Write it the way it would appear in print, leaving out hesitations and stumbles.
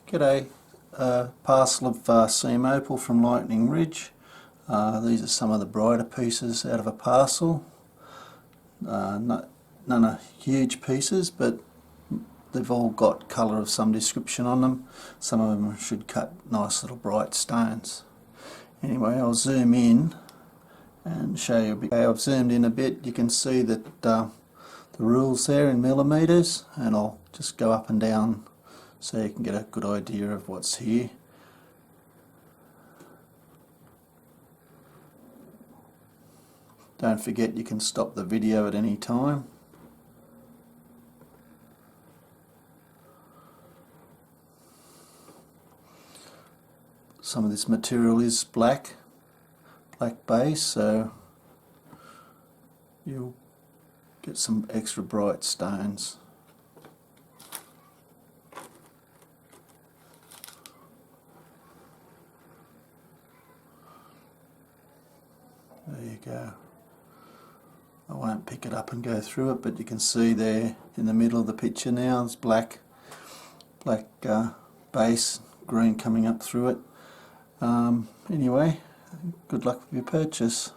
G'day, parcel of seam opal from Lightning Ridge. These are some of the brighter pieces out of a parcel. None are huge pieces, but they've all got colour of some description on them. Some of them should cut nice little bright stones. Anyway, I'll zoom in and show you a bit. I've zoomed in a bit. You can see that the rules there in millimetres, and I'll just go up and down so you can get a good idea of what's here. Don't forget you can stop the video at any time. Some of this material is black base, so you'll get some extra bright stones. There you go. I won't pick it up and go through it, but you can see there in the middle of the picture now, it's black base, green coming up through it. Anyway, good luck with your purchase.